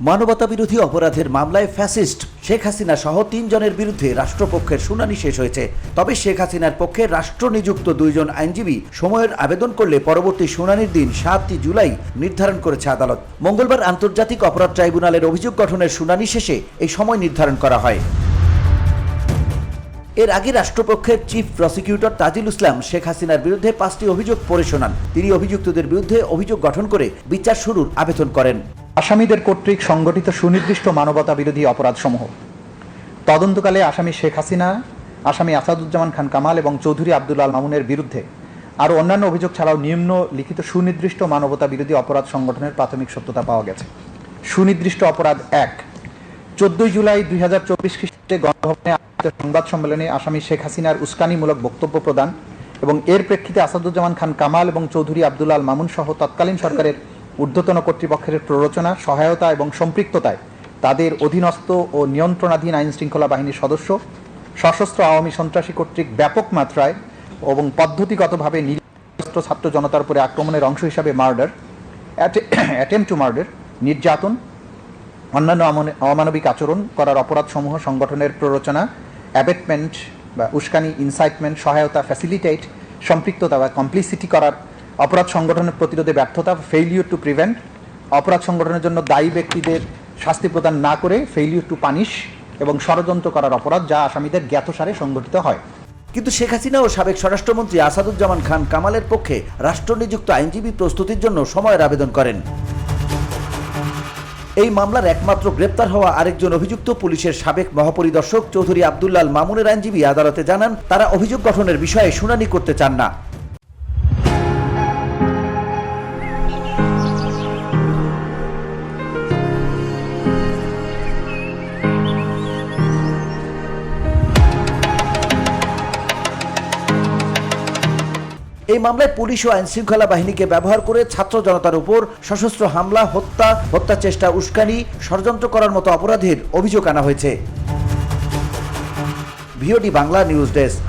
মানবতাবিরোধী অপরাধের মামলায় ফ্যাসিস্ট শেখ হাসিনা সহ ৩ জনের বিরুদ্ধে রাষ্ট্রপক্ষের শুনানি শেষ হয়েছে। তবে শেখ হাসিনার পক্ষে রাষ্ট্রনিযুক্ত ২ জন আইনজীবী সময়ের আবেদন করলে পরবর্তী শুনানির দিন ৭ জুলাই নির্ধারণ করেছে আদালত। মঙ্গলবার আন্তর্জাতিক অপরাধ ট্রাইব্যুনালের অভিযোগ গঠনের শুনানি শেষে এই সময় নির্ধারণ করা হয়। এর আগে রাষ্ট্রপক্ষের চিফ প্রসিকিউটর তাজিল ইসলাম শেখ হাসিনার বিরুদ্ধে ৫টি অভিযোগ পড়ে শোনান। তিনি অভিযুক্তদের বিরুদ্ধে অভিযোগ গঠন করে বিচার শুরুর আবেদন করেন। আসামিদের কর্তৃক সংগঠিত সুনির্দিষ্ট মানবতা বিরোধী অপরাধসমূহ তদন্তকালে আসামি শেখ হাসিনা, আসামি আসাদুজ্জামান খান কামাল এবং চৌধুরী আব্দুল আল মামুনের বিরুদ্ধে আরও অন্যান্য অভিযোগ ছাড়াও নিম্ন লিখিত সুনির্দিষ্ট মানবতা বিরোধী অপরাধ সংগঠনের প্রাথমিক সত্যতা পাওয়া গেছে। সুনির্দিষ্ট অপরাধ ১, ১৪ জুলাই ২০২৪ খ্রিস্টাব্দে গণভবনে আয়োজিত সংবাদ সম্মেলনে আসামি শেখ হাসিনার উস্কানিমূলক বক্তব্য প্রদান এবং এর প্রেক্ষিতে আসাদুজ্জামান খান কামাল এবং চৌধুরী আব্দুল আল মামুন সহ তৎকালীন সরকারের ঊর্ধ্বতন কর্তৃপক্ষের প্ররোচনা, সহায়তা এবং সম্পৃক্ততায় তাদের অধীনস্থ ও নিয়ন্ত্রণাধীন আইনশৃঙ্খলা বাহিনীর সদস্য সশস্ত্র আওয়ামী সন্ত্রাসী কর্তৃক ব্যাপক মাত্রায় এবং পদ্ধতিগতভাবে নিরস্ত্র ছাত্র জনতার উপরে আক্রমণের অংশ হিসাবে মার্ডার, অ্যাটেম্পট টু মার্ডার, নির্যাতন, অন্যান্য অমানবিক আচরণ করার অপরাধসমূহ সংগঠনের প্ররোচনা, অ্যাবেটমেন্ট বা উস্কানি, ইনসাইটমেন্ট, সহায়তা, ফ্যাসিলিটেট, সম্পৃক্ততা বা কমপ্লিসিটি করার, অপরাধ সংগঠনের প্রতিরোধে ব্যর্থতা, ফেইলিউর টু প্রিভেন্ট, অপরাধ সংগঠনের জন্য দায়ী ব্যক্তিদের শাস্তি প্রদান না করে ফেইলিউর টু পানিশ এবং ষড়যন্ত্র করার অপরাধ যা আসামিদের জ্ঞাতসারে সংগঠিত হয়। কিন্তু শেখ হাসিনা ও সাবেক স্বরাষ্ট্রমন্ত্রী আসাদুজ্জামান খান কামালের পক্ষে রাষ্ট্রনিযুক্ত আইনজীবী প্রস্তুতির জন্য সময়ের আবেদন করেন। এই মামলার একমাত্র গ্রেপ্তার হওয়া আরেকজন অভিযুক্ত পুলিশের সাবেক মহাপরিদর্শক চৌধুরী আব্দুল আল মামুনের আইনজীবী আদালতে জানান, তারা অভিযোগ গঠনের বিষয়ে শুনানি করতে চান না। এই মামলায় পুলিশ ও আইনশৃঙ্খলা বাহিনীকে ব্যবহার করে ছাত্র জনতার উপর সশস্ত্র হামলা, হত্যা চেষ্টা, উস্কানি, ষড়যন্ত্র করার মতো অপরাধের অভিযোগ আনা হয়েছে। VOD Bangla news desk.